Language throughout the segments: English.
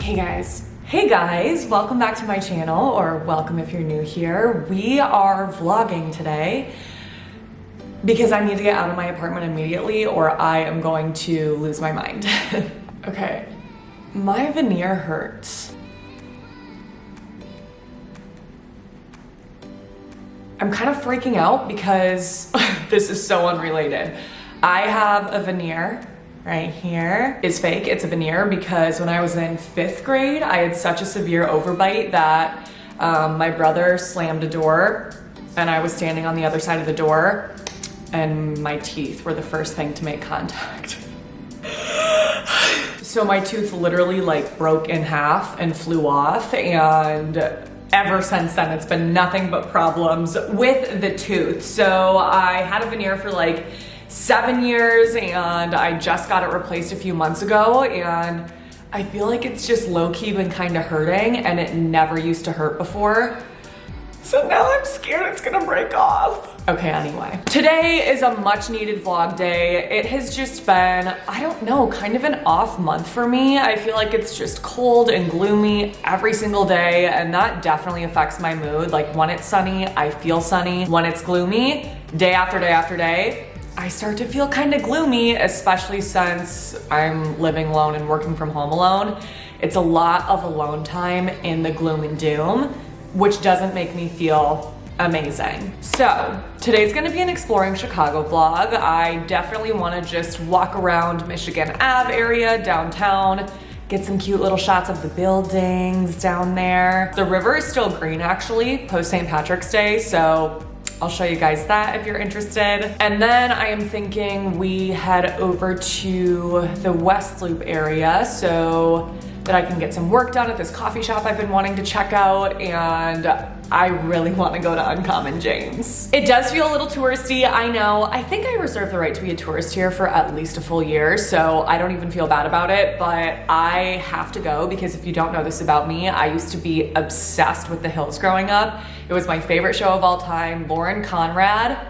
Hey guys, welcome back to my channel, or welcome if you're new here. We are vlogging today because I need to get out of my apartment immediately or I am going to lose my mind. Okay, my veneer hurts. I'm kind of freaking out because this is so unrelated. I have a veneer right here. It's fake, it's a veneer because when I was in 5th grade, I had such a severe overbite that my brother slammed a door and I was standing on the other side of the door and my teeth were the first thing to make contact. So my tooth literally like broke in half and flew off, and ever since then it's been nothing but problems with the tooth. So I had a veneer for like 7 years and I just got it replaced a few months ago, and I feel like it's just low-key been kind of hurting, and it never used to hurt before. So now I'm scared it's gonna break off. Okay, anyway. Today is a much needed vlog day. It has just been, I don't know, kind of an off month for me. I feel like it's just cold and gloomy every single day, and that definitely affects my mood. Like when it's sunny, I feel sunny. When it's gloomy, day after day after day, I start to feel kind of gloomy, especially since I'm living alone and working from home alone. It's a lot of alone time in the gloom and doom, which doesn't make me feel amazing. So today's gonna be an exploring Chicago vlog. I definitely wanna just walk around Michigan Ave area, downtown, get some cute little shots of the buildings down there. The river is still green actually, post St. Patrick's Day, so I'll show you guys that if you're interested. And then I am thinking we head over to the West Loop area so that I can get some work done at this coffee shop I've been wanting to check out, and I really want to go to Uncommon James. It does feel a little touristy, I know. I think I reserve the right to be a tourist here for at least a full year, so I don't even feel bad about it, but I have to go because if you don't know this about me, I used to be obsessed with The Hills growing up. It was my favorite show of all time. Lauren Conrad,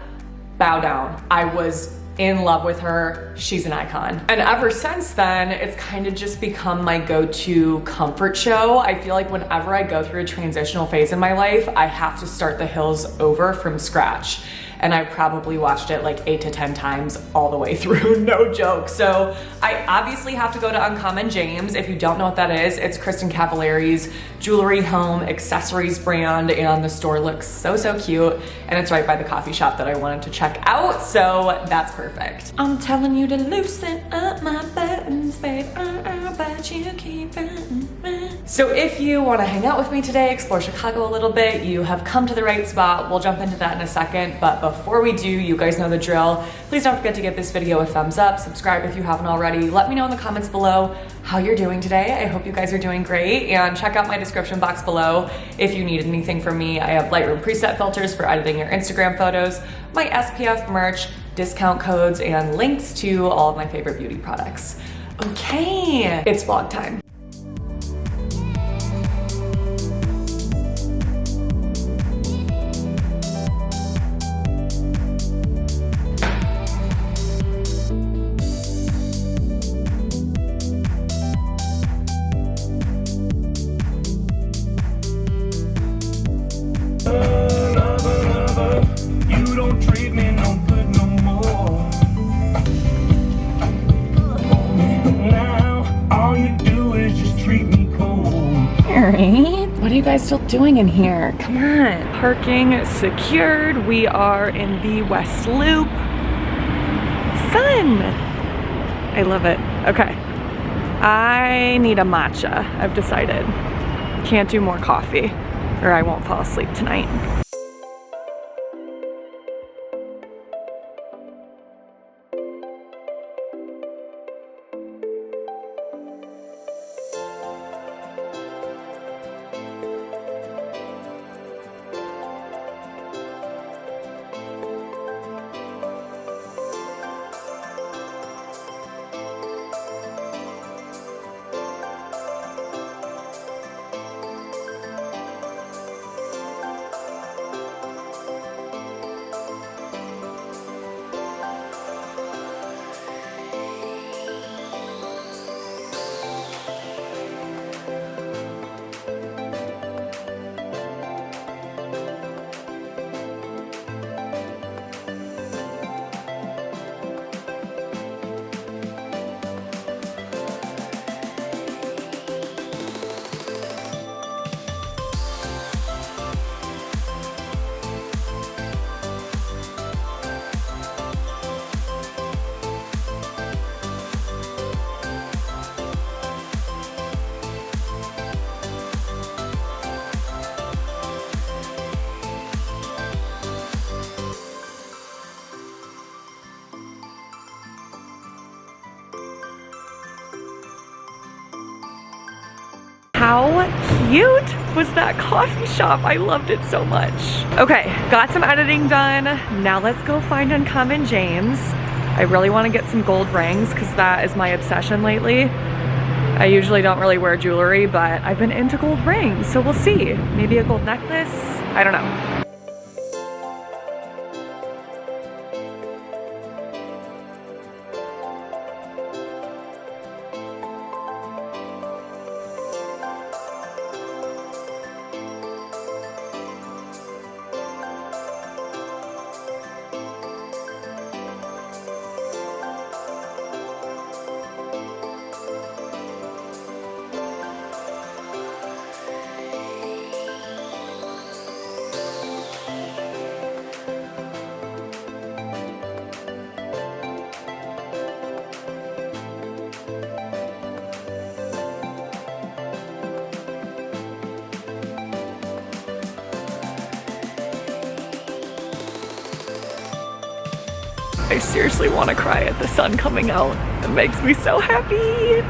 bow down. I was in love with her. She's an icon. And ever since then, it's kind of just become my go-to comfort show. I feel like whenever I go through a transitional phase in my life, I have to start The Hills over from scratch. And I probably watched it like 8 to 10 times all the way through, no joke. So I obviously have to go to Uncommon James. If you don't know what that is, it's Kristen Cavallari's jewelry, home, accessories brand, and the store looks so, so cute. And it's right by the coffee shop that I wanted to check out, so that's perfect. I'm telling you to loosen up my buttons, babe, but you keep me. So if you wanna hang out with me today, explore Chicago a little bit, you have come to the right spot. We'll jump into that in a second, but before we do, you guys know the drill. Please don't forget to give this video a thumbs up, subscribe if you haven't already. Let me know in the comments below how you're doing today. I hope you guys are doing great, and check out my description box below if you need anything from me. I have Lightroom preset filters for editing your Instagram photos, my SPF merch, discount codes, and links to all of my favorite beauty products. Okay, it's vlog time. What are you guys still doing in here? Come on. Parking secured. We are in the West Loop. Sun! I love it. Okay. I need a matcha, I've decided. Can't do more coffee or I won't fall asleep tonight. How cute was that coffee shop? I loved it so much. Okay, got some editing done. Now let's go find Uncommon James. I really want to get some gold rings because that is my obsession lately. I usually don't really wear jewelry, but I've been into gold rings, so we'll see. Maybe a gold necklace? I don't know. I seriously want to cry at the sun coming out. It makes me so happy.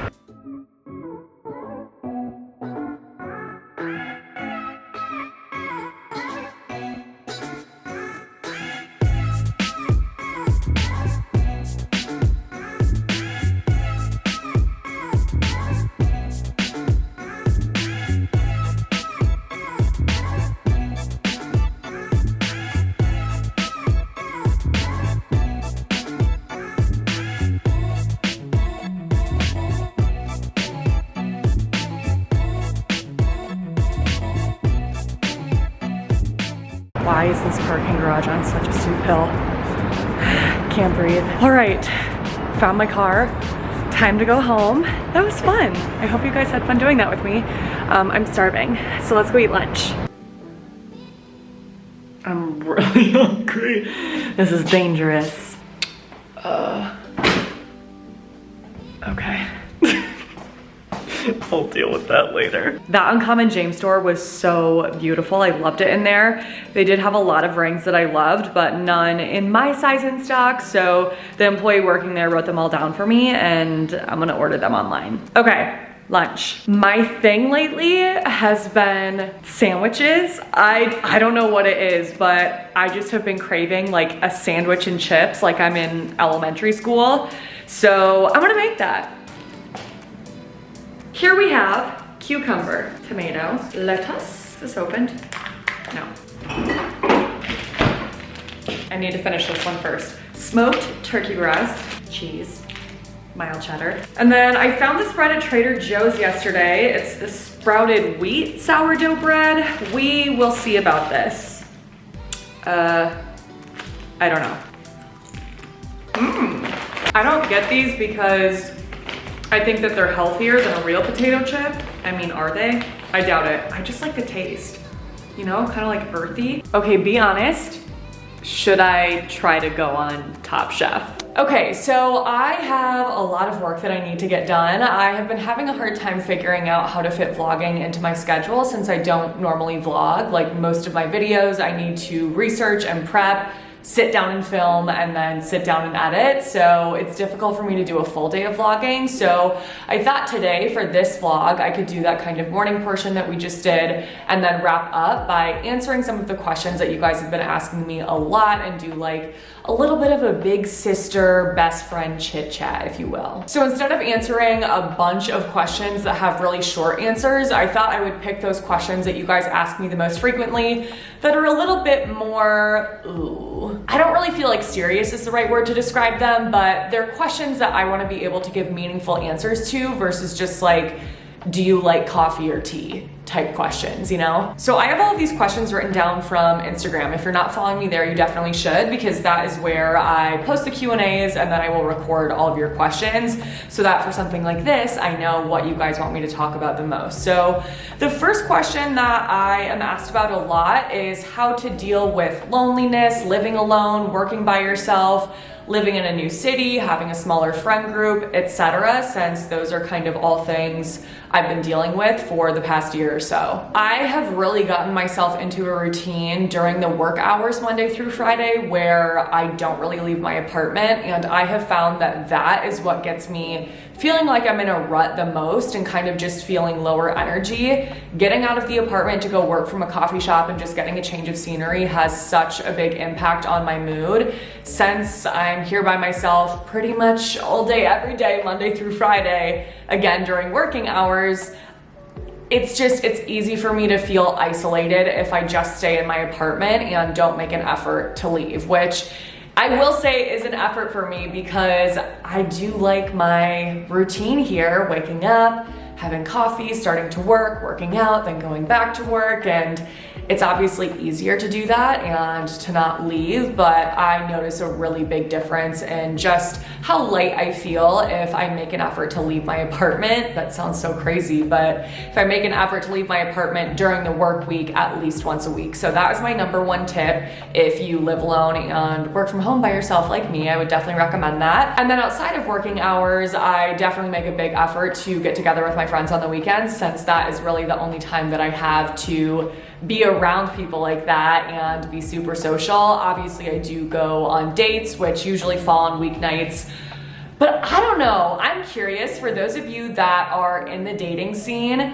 Why is this parking garage on such a steep hill? Can't breathe. All right, found my car. Time to go home. That was fun. I hope you guys had fun doing that with me. I'm starving, so let's go eat lunch. I'm really hungry. This is dangerous. Okay. I'll deal with that later. That Uncommon James store was so beautiful. I loved it in there. They did have a lot of rings that I loved, but none in my size in stock. So the employee working there wrote them all down for me and I'm gonna order them online. Okay, lunch. My thing lately has been sandwiches. I don't know what it is, but I just have been craving like a sandwich and chips like I'm in elementary school. So I'm gonna make that. Here we have cucumber, tomato, lettuce. Is this opened? No. I need to finish this one first. Smoked turkey breast, cheese, mild cheddar. And then I found this bread at Trader Joe's yesterday. It's the sprouted wheat sourdough bread. We will see about this. I don't know. I don't get these because I think that they're healthier than a real potato chip. I mean, are they? I doubt it. I just like the taste, you know, kind of like earthy. Okay, be honest. Should I try to go on Top Chef? Okay, so I have a lot of work that I need to get done. I have been having a hard time figuring out how to fit vlogging into my schedule since I don't normally vlog. Like most of my videos, I need to research and prep, sit down and film, and then sit down and edit. So it's difficult for me to do a full day of vlogging. So I thought today for this vlog, I could do that kind of morning portion that we just did and then wrap up by answering some of the questions that you guys have been asking me a lot and do like a little bit of a big sister, best friend chit chat, if you will. So instead of answering a bunch of questions that have really short answers, I thought I would pick those questions that you guys ask me the most frequently that are a little bit more, I don't really feel like serious is the right word to describe them, but they're questions that I want to be able to give meaningful answers to versus just like, do you like coffee or tea type questions, you know? So I have all of these questions written down from Instagram. If you're not following me there, you definitely should, because that is where I post the Q&As and then I will record all of your questions so that for something like this, I know what you guys want me to talk about the most. So the first question that I am asked about a lot is how to deal with loneliness, living alone, working by yourself, living in a new city, having a smaller friend group, etc., since those are kind of all things I've been dealing with for the past year or so. I have really gotten myself into a routine during the work hours Monday through Friday where I don't really leave my apartment, and I have found that that is what gets me feeling like I'm in a rut the most and kind of just feeling lower energy. Getting out of the apartment to go work from a coffee shop and just getting a change of scenery has such a big impact on my mood. Since I'm here by myself pretty much all day, every day, Monday through Friday, again during working hours, it's easy for me to feel isolated if I just stay in my apartment and don't make an effort to leave, which I will say is an effort for me because I do like my routine here, waking up, having coffee, starting to work, working out, then going back to work, and it's obviously easier to do that and to not leave, but I notice a really big difference in just how light I feel if I make an effort to leave my apartment. That sounds so crazy, but if I make an effort to leave my apartment during the work week at least once a week. So that is my number one tip. If you live alone and work from home by yourself like me, I would definitely recommend that. And then outside of working hours, I definitely make a big effort to get together with my friends on the weekends, since that is really the only time that I have to be around people like that and be super social. Obviously, I do go on dates, which usually fall on weeknights. But I don't know, I'm curious, for those of you that are in the dating scene,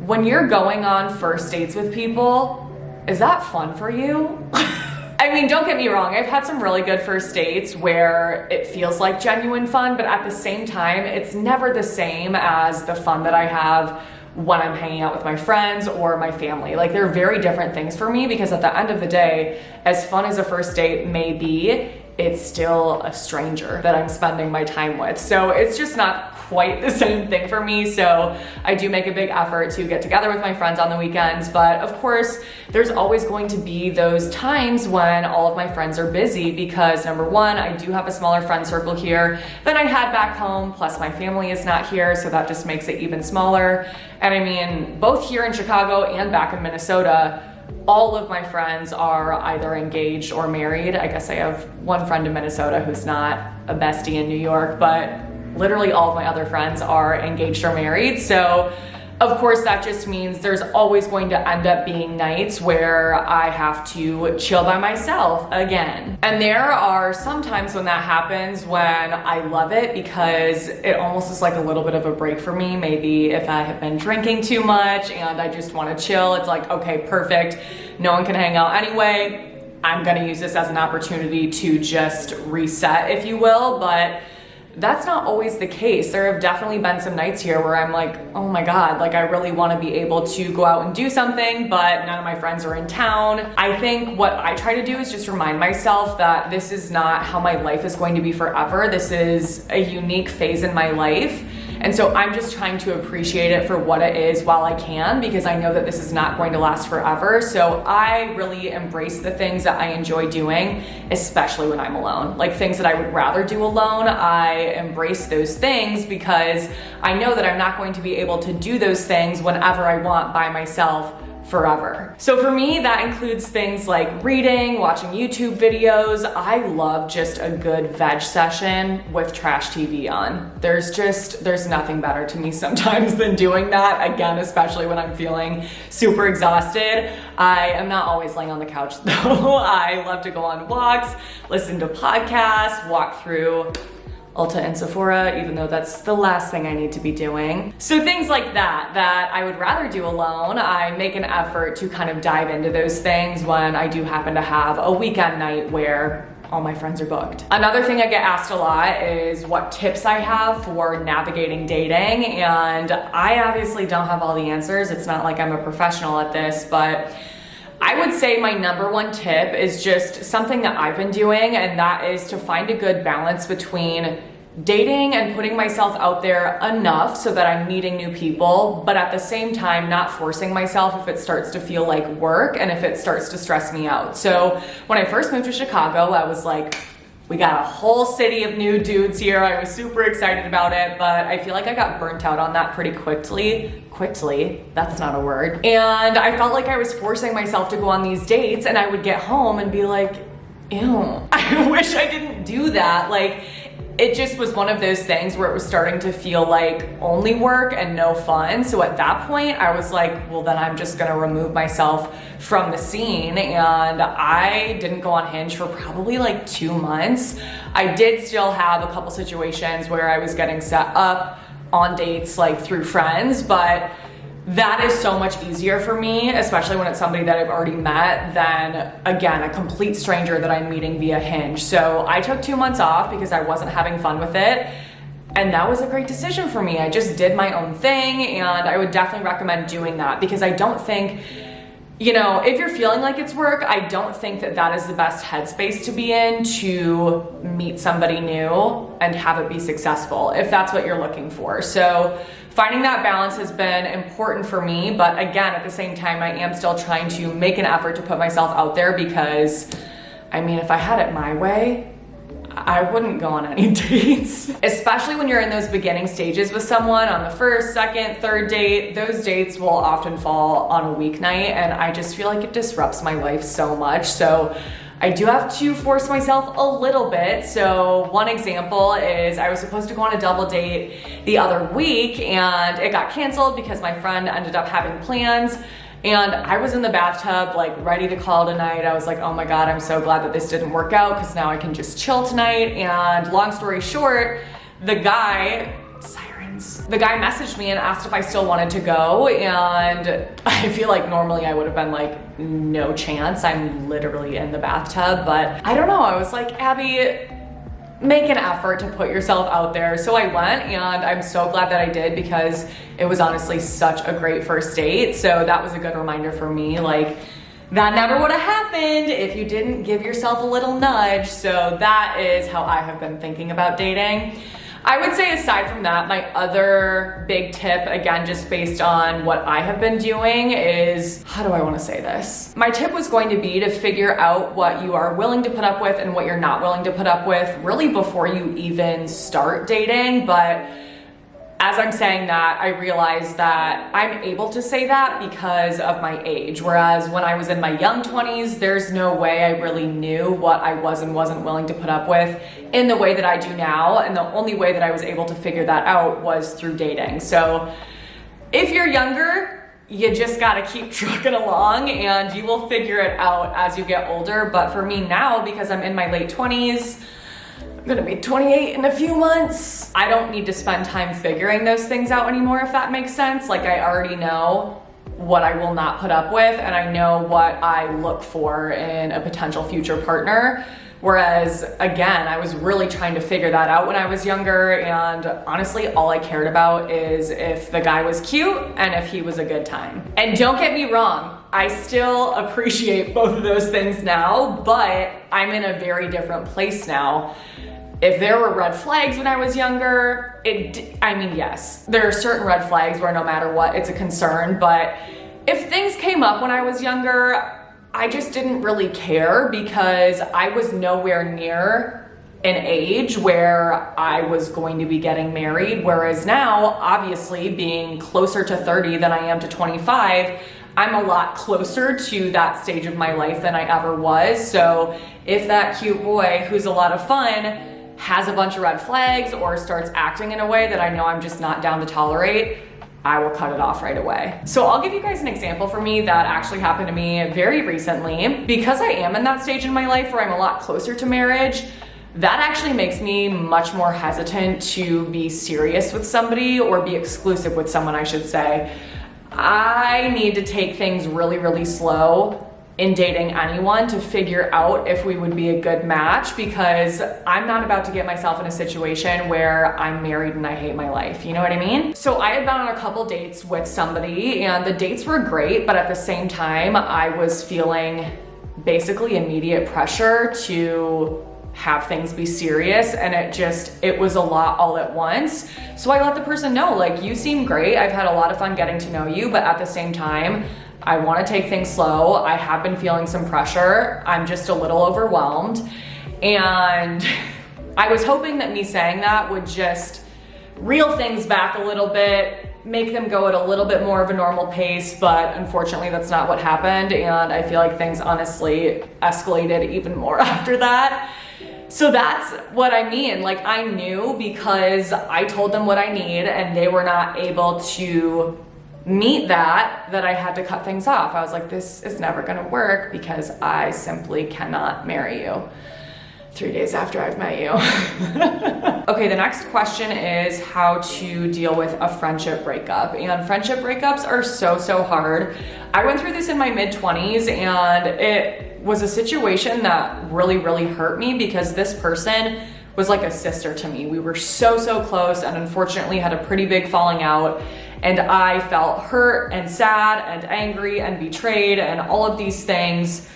when you're going on first dates with people, is that fun for you? I mean, don't get me wrong, I've had some really good first dates where it feels like genuine fun, but at the same time, it's never the same as the fun that I have when I'm hanging out with my friends or my family. Like, they're very different things for me, because at the end of the day, as fun as a first date may be, it's still a stranger that I'm spending my time with. So it's just not quite the same thing for me. So I do make a big effort to get together with my friends on the weekends. But of course, there's always going to be those times when all of my friends are busy, because number one, I do have a smaller friend circle here than I had back home. Plus my family is not here, so that just makes it even smaller. And I mean, both here in Chicago and back in Minnesota, all of my friends are either engaged or married. I guess I have one friend in Minnesota who's not a bestie in New York, but literally all of my other friends are engaged or married. So of course, that just means there's always going to end up being nights where I have to chill by myself again. And there are some times when that happens when I love it, because it almost is like a little bit of a break for me. Maybe if I have been drinking too much and I just want to chill, it's like, okay, perfect. No one can hang out anyway. I'm gonna use this as an opportunity to just reset, if you will. But that's not always the case. There have definitely been some nights here where I'm like, oh my God, like I really want to be able to go out and do something, but none of my friends are in town. I think what I try to do is just remind myself that this is not how my life is going to be forever. This is a unique phase in my life. And so I'm just trying to appreciate it for what it is while I can, because I know that this is not going to last forever. So I really embrace the things that I enjoy doing, especially when I'm alone. Like things that I would rather do alone, I embrace those things because I know that I'm not going to be able to do those things whenever I want by myself forever. So for me, that includes things like reading, watching YouTube videos. I love just a good veg session with trash TV on. There's nothing better to me sometimes than doing that. Again, especially when I'm feeling super exhausted. I am not always laying on the couch though. I love to go on walks, listen to podcasts, walk through Ulta and Sephora, even though that's the last thing I need to be doing. So things like that I would rather do alone, I make an effort to kind of dive into those things when I do happen to have a weekend night where all my friends are booked. Another thing I get asked a lot is what tips I have for navigating dating, and I obviously don't have all the answers. It's not like I'm a professional at this, but I would say my number one tip is just something that I've been doing, and that is to find a good balance between dating and putting myself out there enough so that I'm meeting new people, but at the same time not forcing myself if it starts to feel like work and if it starts to stress me out. So when I first moved to Chicago, I was like, we got a whole city of new dudes here. I was super excited about it, but I feel like I got burnt out on that pretty quickly, that's not a word. And I felt like I was forcing myself to go on these dates, and I would get home and be like, ew, I wish I didn't do that. Like, it just was one of those things where it was starting to feel like only work and no fun. So at that point, I was like, well, then I'm just gonna remove myself from the scene. And I didn't go on Hinge for probably like 2 months. I did still have a couple situations where I was getting set up on dates like through friends, but that is so much easier for me, especially when it's somebody that I've already met, than, again, a complete stranger that I'm meeting via Hinge. So I took 2 months off because I wasn't having fun with it. And that was a great decision for me. I just did my own thing, and I would definitely recommend doing that, because I don't think, you know, if you're feeling like it's work, I don't think that that is the best headspace to be in to meet somebody new and have it be successful, if that's what you're looking for. So finding that balance has been important for me, but again, at the same time, I am still trying to make an effort to put myself out there, because, I mean, if I had it my way, I wouldn't go on any dates. Especially when you're in those beginning stages with someone on the first, second, third date. Those dates will often fall on a weeknight, and I just feel like it disrupts my life so much. So I do have to force myself a little bit. So one example is I was supposed to go on a double date the other week, and it got canceled because my friend ended up having plans. And I was in the bathtub, like ready to call it a night. I was like, oh my God, I'm so glad that this didn't work out, because now I can just chill tonight. And long story short, the guy messaged me and asked if I still wanted to go. And I feel like normally I would have been like, no chance. I'm literally in the bathtub. But I don't know. I was like, Abby, make an effort to put yourself out there. So I went, and I'm so glad that I did, because it was honestly such a great first date. So that was a good reminder for me. Like, that never would have happened if you didn't give yourself a little nudge. So that is how I have been thinking about dating. I would say, aside from that, my other big tip, again, just based on what I have been doing, is, how do I want to say this? My tip was going to be to figure out what you are willing to put up with and what you're not willing to put up with, really before you even start dating. But as I'm saying that, I realize that I'm able to say that because of my age. Whereas when I was in my young 20s, there's no way I really knew what I was and wasn't willing to put up with in the way that I do now. And the only way that I was able to figure that out was through dating. So if you're younger, you just gotta keep trucking along, and you will figure it out as you get older. But for me now, because I'm in my late 20s, I'm gonna be 28 in a few months, I don't need to spend time figuring those things out anymore, if that makes sense. Like, I already know what I will not put up with, and I know what I look for in a potential future partner. Whereas, again, I was really trying to figure that out when I was younger, and honestly, all I cared about is if the guy was cute and if he was a good time. And don't get me wrong, I still appreciate both of those things now, but I'm in a very different place now. If there were red flags when I was younger, I mean, yes, there are certain red flags where no matter what, it's a concern. But if things came up when I was younger, I just didn't really care, because I was nowhere near an age where I was going to be getting married. Whereas now, obviously, being closer to 30 than I am to 25, I'm a lot closer to that stage of my life than I ever was. So if that cute boy who's a lot of fun has a bunch of red flags or starts acting in a way that I know I'm just not down to tolerate, I will cut it off right away. So I'll give you guys an example for me that actually happened to me very recently. Because I am in that stage in my life where I'm a lot closer to marriage, that actually makes me much more hesitant to be serious with somebody, or be exclusive with someone, I should say. I need to take things really, really slow in dating anyone to figure out if we would be a good match, because I'm not about to get myself in a situation where I'm married and I hate my life. You know what I mean? So I had been on a couple dates with somebody, and the dates were great, but at the same time, I was feeling basically immediate pressure to have things be serious, and it was a lot all at once. So I let the person know, like, you seem great, I've had a lot of fun getting to know you, but at the same time, I want to take things slow. I have been feeling some pressure. I'm just a little overwhelmed. And I was hoping that me saying that would just reel things back a little bit, make them go at a little bit more of a normal pace, but unfortunately that's not what happened. And I feel like things honestly escalated even more after that. So that's what I mean. Like, I knew because I told them what I need and they were not able to meet that I had to cut things off. I was like, this is never gonna work because I simply cannot marry you 3 days after I've met you. Okay, the next question is how to deal with a friendship breakup. And friendship breakups are so hard. I went through this in my mid-20s and it was a situation that really hurt me because this person was like a sister to me. We were so close and unfortunately had a pretty big falling out. And I felt hurt and sad and angry and betrayed and all of these things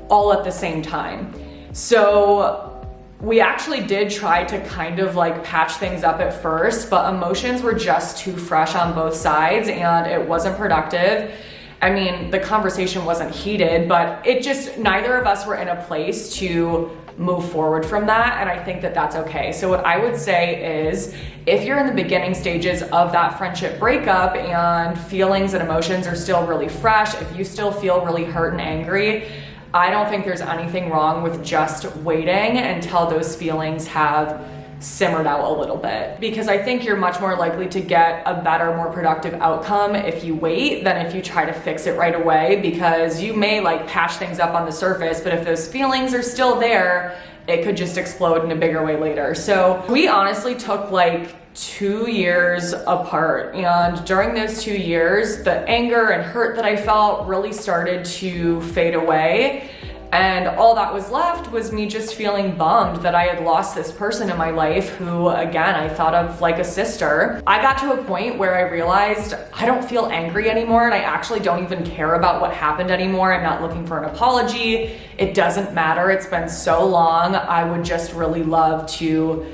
all at the same time. So we actually did try to kind of like patch things up at first, but emotions were just too fresh on both sides and it wasn't productive. I mean, the conversation wasn't heated, but it just, neither of us were in a place to move forward from that, and I think that that's okay. So what I would say is, if you're in the beginning stages of that friendship breakup and feelings and emotions are still really fresh, if you still feel really hurt and angry, I don't think there's anything wrong with just waiting until those feelings have simmered out a little bit, because I think you're much more likely to get a better, more productive outcome if you wait than if you try to fix it right away, because you may like patch things up on the surface, but if those feelings are still there, it could just explode in a bigger way later. So we honestly took like 2 years apart, and during those 2 years, the anger and hurt that I felt really started to fade away. And all that was left was me just feeling bummed that I had lost this person in my life who, again, I thought of like a sister. I got to a point where I realized I don't feel angry anymore and I actually don't even care about what happened anymore. I'm not looking for an apology. It doesn't matter. It's been so long. I would just really love to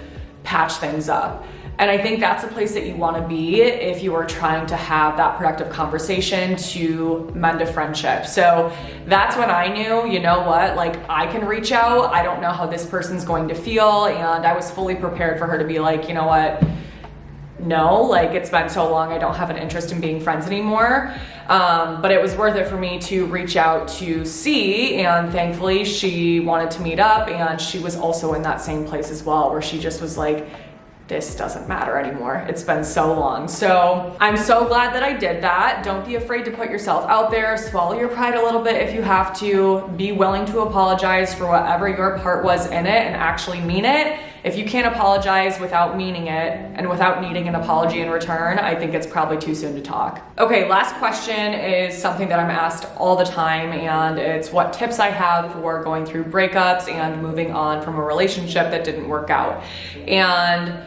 patch things up. And I think that's a place that you want to be if you are trying to have that productive conversation to mend a friendship. So that's when I knew, you know what, like I can reach out. I don't know how this person's going to feel. And I was fully prepared for her to be like, you know what, no, like it's been so long, I don't have an interest in being friends anymore. But it was worth it for me to reach out to see, and thankfully she wanted to meet up, and she was also in that same place as well, where she just was like, this doesn't matter anymore. It's been so long. So I'm so glad that I did that. Don't be afraid to put yourself out there. Swallow your pride a little bit if you have to. Be willing to apologize for whatever your part was in it and actually mean it. If you can't apologize without meaning it and without needing an apology in return, I think it's probably too soon to talk. Okay, last question is something that I'm asked all the time, and it's what tips I have for going through breakups and moving on from a relationship that didn't work out. And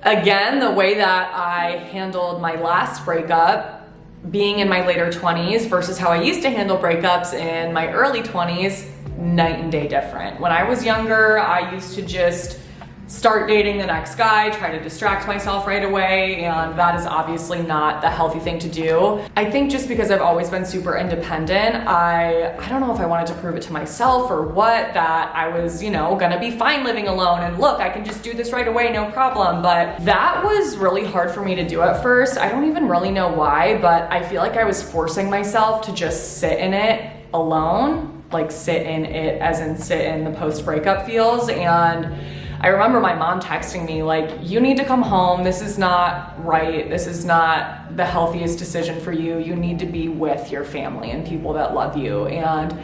again, the way that I handled my last breakup, being in my later 20s versus how I used to handle breakups in my early 20s, night and day different. When I was younger, I used to just start dating the next guy, try to distract myself right away, and that is obviously not the healthy thing to do. I think just because I've always been super independent, I don't know if I wanted to prove it to myself or what, that I was, you know, gonna be fine living alone and look, I can just do this right away, no problem. But that was really hard for me to do at first. I don't even really know why, but I feel like I was forcing myself to just sit in it alone, like sit in it as in sit in the post-breakup feels. And I remember my mom texting me like, you need to come home. This is not right. This is not the healthiest decision for you. You need to be with your family and people that love you. And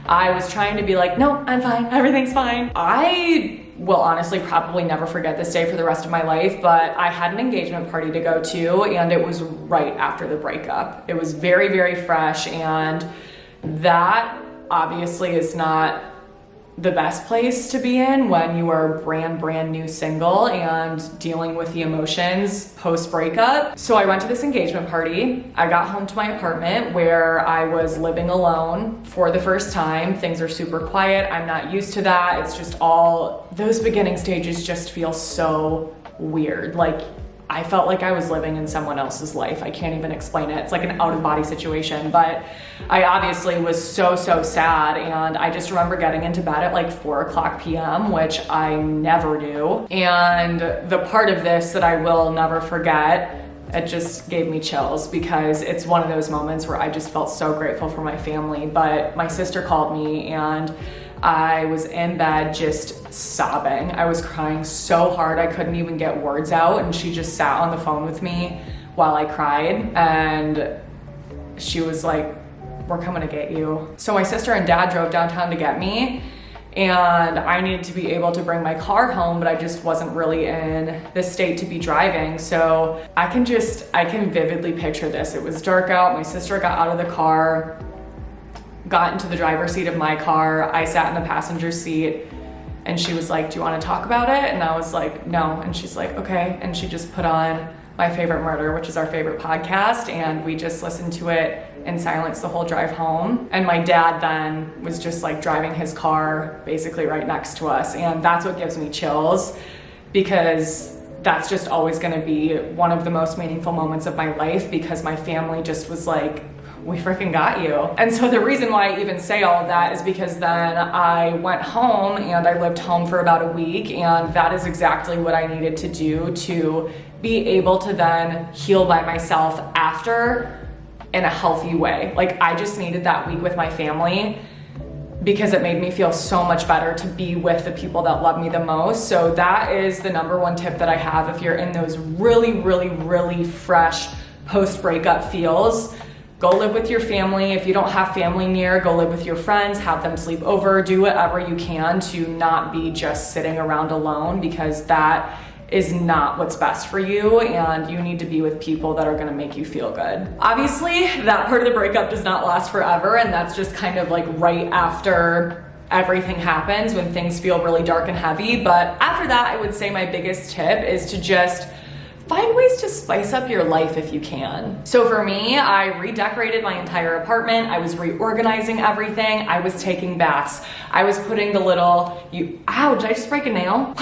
I was trying to be like, no, I'm fine. Everything's fine. I will honestly probably never forget this day for the rest of my life, but I had an engagement party to go to, and it was right after the breakup. It was very fresh, and that obviously is not the best place to be in when you are brand new single and dealing with the emotions post breakup. So I went to this engagement party. I got home to my apartment where I was living alone for the first time. Things are super quiet. I'm not used to that. It's just all, those beginning stages just feel so weird. Like I felt like I was living in someone else's life. I can't even explain it. It's like an out-of-body situation, but I obviously was so sad, and I just remember getting into bed at like 4:00 p.m., which I never do. And the part of this that I will never forget, it just gave me chills, because it's one of those moments where I just felt so grateful for my family. But my sister called me, and I was in bed just sobbing. I was crying so hard I couldn't even get words out, and she just sat on the phone with me while I cried, and she was like, we're coming to get you. So my sister and dad drove downtown to get me, and I needed to be able to bring my car home, but I just wasn't really in the state to be driving. So I can vividly picture this. It was dark out, my sister got out of the car, got into the driver's seat of my car, I sat in the passenger seat, and she was like, do you want to talk about it? And I was like, no. And she's like, okay. And she just put on My Favorite Murder, which is our favorite podcast, and we just listened to it in silence the whole drive home. And my dad then was just like driving his car basically right next to us, and that's what gives me chills, because that's just always going to be one of the most meaningful moments of my life, because my family just was like, we freaking got you. And so the reason why I even say all of that is because then I went home and I lived home for about a week, and that is exactly what I needed to do to be able to then heal by myself after in a healthy way. Like, I just needed that week with my family because it made me feel so much better to be with the people that love me the most. So that is the number one tip that I have if you're in those really, really, really fresh post-breakup feels. Go live with your family. If you don't have family near, go live with your friends, have them sleep over, do whatever you can to not be just sitting around alone, because that is not what's best for you, and you need to be with people that are gonna make you feel good. Obviously, that part of the breakup does not last forever, and that's just kind of like right after everything happens, when things feel really dark and heavy. But after that, I would say my biggest tip is to just find ways to spice up your life if you can. So for me, I redecorated my entire apartment. I was reorganizing everything. I was taking baths. I was putting the little, ow, did I just break a nail?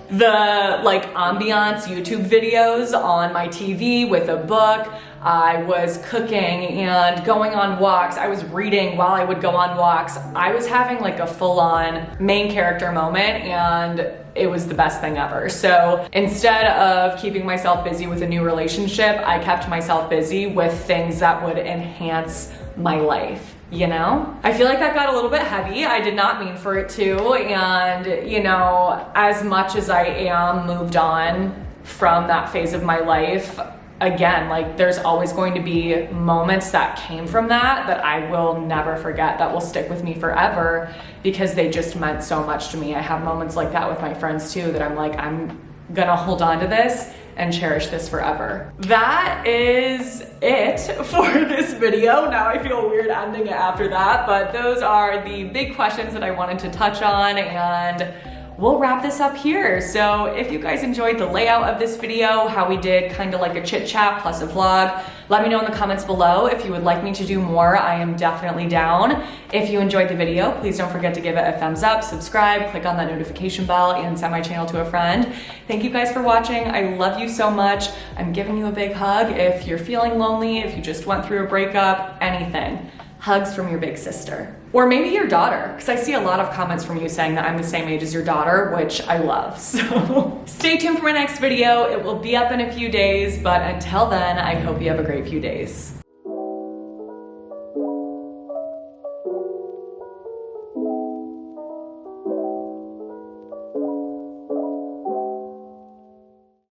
The like ambiance YouTube videos on my TV with a book. I was cooking and going on walks. I was reading while I would go on walks. I was having like a full-on main character moment, and it was the best thing ever. So instead of keeping myself busy with a new relationship, I kept myself busy with things that would enhance my life. You know? I feel like that got a little bit heavy. I did not mean for it to. And, you know, as much as I am moved on from that phase of my life, again, like, there's always going to be moments that came from that I will never forget, that will stick with me forever, because they just meant so much to me. I have moments like that with my friends too, that I'm like, I'm gonna hold on to this and cherish this forever. That is it for this video. Now I feel weird ending it after that, but those are the big questions that I wanted to touch on, and we'll wrap this up here. So if you guys enjoyed the layout of this video, how we did kind of like a chit chat plus a vlog, let me know in the comments below if you would like me to do more. I am definitely down. If you enjoyed the video, please don't forget to give it a thumbs up, subscribe, click on that notification bell, and send my channel to a friend. Thank you guys for watching. I love you so much. I'm giving you a big hug. If you're feeling lonely, if you just went through a breakup, anything. Hugs from your big sister. Or maybe your daughter, because I see a lot of comments from you saying that I'm the same age as your daughter, which I love. So stay tuned for my next video. It will be up in a few days, but until then, I hope you have a great few days.